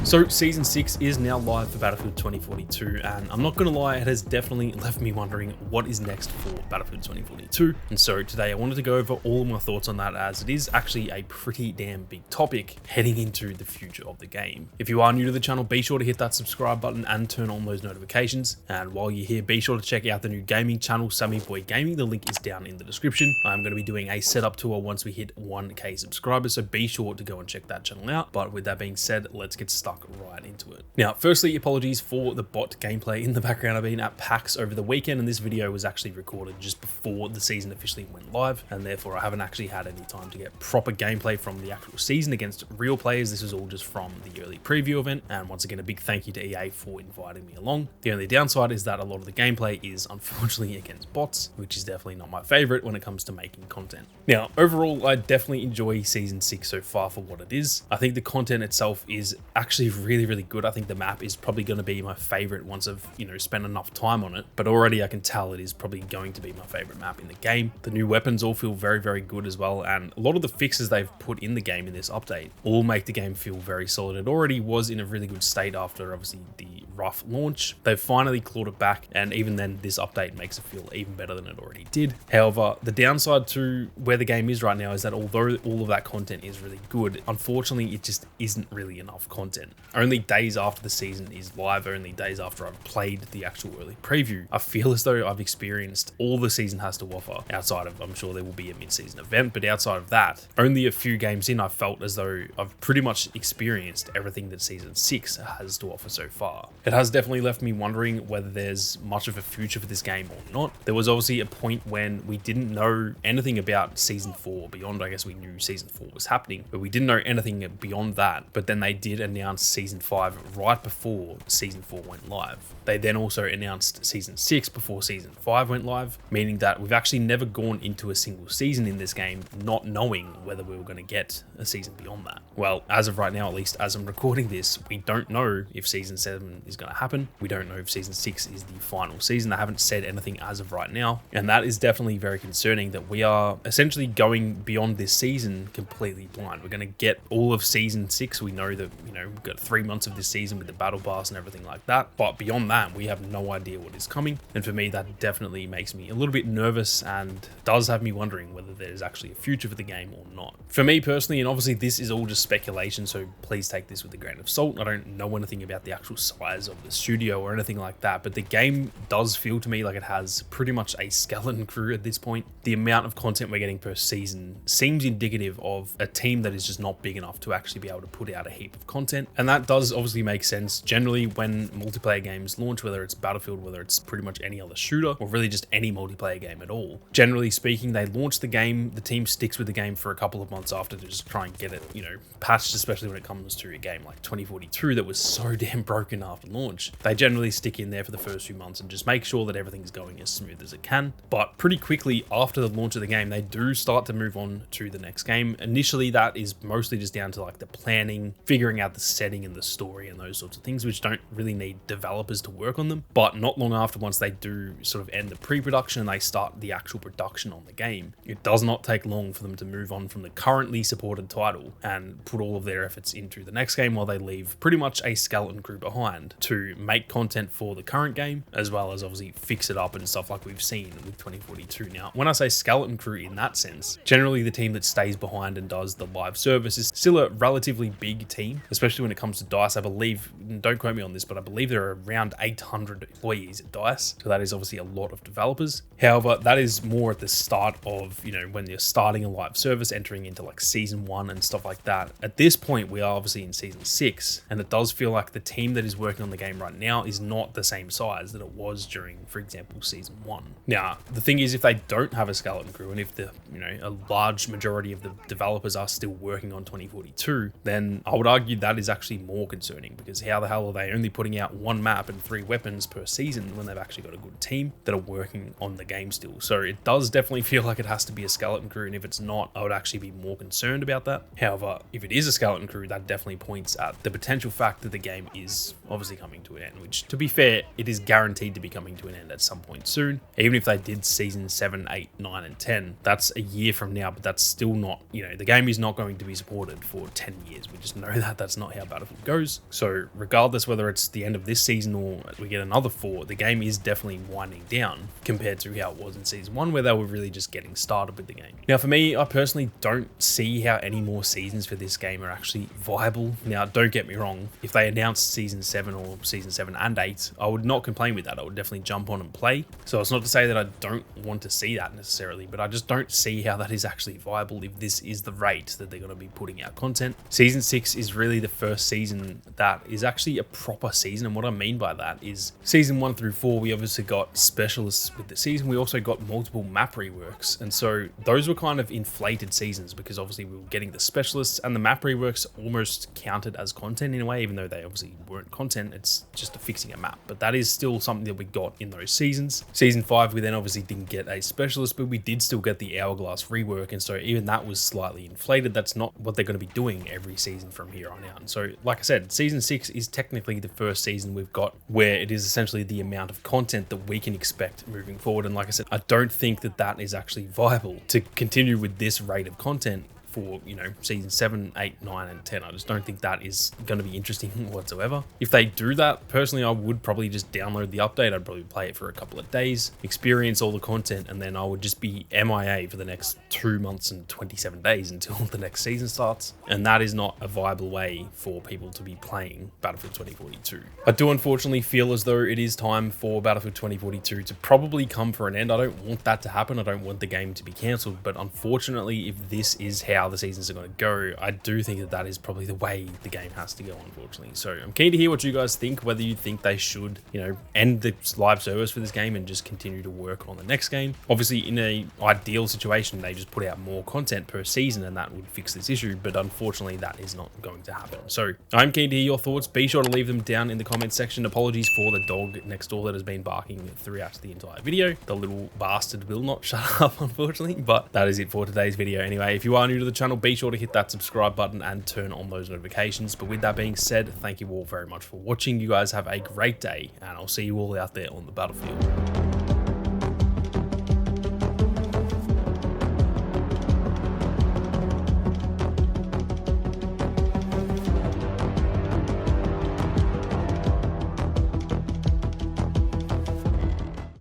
So Season 6 is now live for Battlefield 2042, and I'm not gonna lie, it has definitely left me wondering what is next for Battlefield 2042. And so today I wanted to go over all of my thoughts on that, as it is actually a pretty damn big topic heading into the future of the game. If you are new to the channel, be sure to hit that subscribe button and turn on those notifications. And while you're here, be sure to check out the new gaming channel, Sammy Boy Gaming. The link is down in the description. I'm going to be doing a setup tour once we hit 1k subscribers, so be sure to go and check that channel out. But with that being said, let's get stuck right into it. Now, firstly, apologies for the bot gameplay in the background. I've been at PAX over the weekend, and this video was actually recorded just before the season officially went live, and therefore I haven't actually had any time to get proper gameplay from the actual season against real players. This was all just from the early preview event, and once again, a big thank you to EA for inviting me along. The only downside is that a lot of the gameplay is unfortunately against bots, which is definitely not my favorite when it comes to making content. Now, overall, I definitely enjoy Season 6 so far for what it is. I think the content itself is actually really good. I think the map is probably going to be my favorite once I've, spent enough time on it, but already I can tell it is probably going to be my favorite map in the game. The new weapons all feel very good as well, and a lot of the fixes they've put in the game in this update all make the game feel very solid. It already was in a really good state after obviously the rough launch. They've finally clawed it back, and even then this update makes it feel even better than it already did. However, the downside to where the game is right now is that although all of that content is really good, unfortunately it just isn't really enough content. Only days after the season is live, only days after I've played the actual early preview, I feel as though I've experienced all the season has to offer, outside of, I'm sure there will be a mid-season event, but outside of that, only a few games in, I felt as though I've pretty much experienced everything that Season 6 has to offer so far. It has definitely left me wondering whether there's much of a future for this game or not. There was obviously a point when we didn't know anything about Season 4 beyond, I guess we knew Season 4 was happening, but we didn't know anything beyond that. But then they did announce Season 5 right before Season 4 went live. They then also announced Season 6 before Season 5 went live, meaning that we've actually never gone into a single season in this game not knowing whether we were going to get a season beyond that. Well, as of right now, at least as I'm recording this, we don't know if Season 7 is going to happen. We don't know if Season 6 is the final season. They haven't said anything as of right now, and that is definitely very concerning that we are essentially going beyond this season completely blind. We're going to get all of Season 6. We know that, we've got 3 months of this season with the battle pass and everything like that, but beyond that, we have no idea what is coming. And for me, that definitely makes me a little bit nervous and does have me wondering whether there's actually a future for the game or not. For me personally, and obviously this is all just speculation, so please take this with a grain of salt. I don't know anything about the actual size of the studio or anything like that, but the game does feel to me like it has pretty much a skeleton crew at this point. The amount of content we're getting per season seems indicative of a team that is just not big enough to actually be able to put out a heap of content. And that does obviously make sense. Generally, when multiplayer games launch, whether it's Battlefield, whether it's pretty much any other shooter, or really just any multiplayer game at all, generally speaking, they launch the game, the team sticks with the game for a couple of months after to just try and get it, patched, especially when it comes to a game like 2042 that was so damn broken after launch. They generally stick in there for the first few months and just make sure that everything's going as smooth as it can. But pretty quickly after the launch of the game, they do start to move on to the next game. Initially, that is mostly just down to like the planning, figuring out the setting and the story and those sorts of things, which don't really need developers to work on them. But not long after, once they do sort of end the pre-production and they start the actual production on the game, it does not take long for them to move on from the currently supported title and put all of their efforts into the next game, while they leave pretty much a skeleton crew behind to make content for the current game, as well as obviously fix it up and stuff like we've seen with 2042. Now, when I say skeleton crew in that sense, generally the team that stays behind and does the live service is still a relatively big team, especially when it comes to DICE. I believe, don't quote me on this, but I believe there are around 800 employees at DICE. So that is obviously a lot of developers. However, that is more at the start of, when you're starting a live service, entering into like Season 1 and stuff like that. At this point, we are obviously in Season 6, and it does feel like the team that is working on the game right now is not the same size that it was during, for example, Season 1. Now, the thing is, if they don't have a skeleton crew, and if the, a large majority of the developers are still working on 2042, then I would argue that is actually more concerning, because how the hell are they only putting out 1 map and 3 weapons per season when they've actually got a good team that are working on the game still? So it does definitely feel like it has to be a skeleton crew, and if it's not, I would actually be more concerned about that. However, if it is a skeleton crew, that definitely points at the potential fact that the game is obviously coming to an end, which, to be fair, it is guaranteed to be coming to an end at some point soon. Even if they did season 7, 8, 9, and 10, that's a year from now, but that's still not, the game is not going to be supported for 10 years. We just know that that's not how Battlefield goes. So regardless whether it's the end of this season or we get another 4, the game is definitely winding down compared to how it was in season 1, where they were really just getting started with the game. Now, for me, I personally don't see how any more seasons for this game are actually viable. Now, don't get me wrong, if they announced season 7 or season 7 and 8, I would not complain with that. I would definitely jump on and play. So it's not to say that I don't want to see that necessarily, but I just don't see how that is actually viable if this is the rate that they're going to be putting out content. Season 6 is really the first season that is actually a proper season, and what I mean by that is season 1 through 4, we obviously got specialists with the season. We also got multiple map reworks, and so those were kind of inflated seasons because obviously we were getting the specialists, and the map reworks almost counted as content in a way, even though they obviously weren't content. It's just fixing a map, but that is still something that we got in those seasons. Season 5, we then obviously didn't get a specialist, but we did still get the Hourglass rework, and so even that was slightly inflated. That's not what they're going to be doing every season from here on out. And so, like I said, season 6 is technically the first season we've got where it is essentially the amount of content that we can expect moving forward. And like I said, I don't think that that is actually viable to continue with this rate of content for, season 7, 8, 9, and 10. I just don't think that is going to be interesting whatsoever. If they do that, personally, I would probably just download the update. I'd probably play it for a couple of days, experience all the content, and then I would just be MIA for the next 2 months and 27 days until the next season starts. And that is not a viable way for people to be playing Battlefield 2042. I do unfortunately feel as though it is time for Battlefield 2042 to probably come for an end. I don't want that to happen. I don't want the game to be cancelled, but unfortunately, if this is how the seasons are going to go, I do think that that is probably the way the game has to go, unfortunately. So I'm keen to hear what you guys think, whether you think they should, end the live service for this game and just continue to work on the next game. Obviously, in an ideal situation, they just put out more content per season and that would fix this issue, but unfortunately, that is not going to happen. So I'm keen to hear your thoughts. Be sure to leave them down in the comments section. Apologies for the dog next door that has been barking throughout the entire video. The little bastard will not shut up, unfortunately, but that is it for today's video. Anyway, if you are new to the channel, be sure to hit that subscribe button and turn on those notifications. But with that being said, thank you all very much for watching. You guys have a great day, and I'll see you all out there on the battlefield.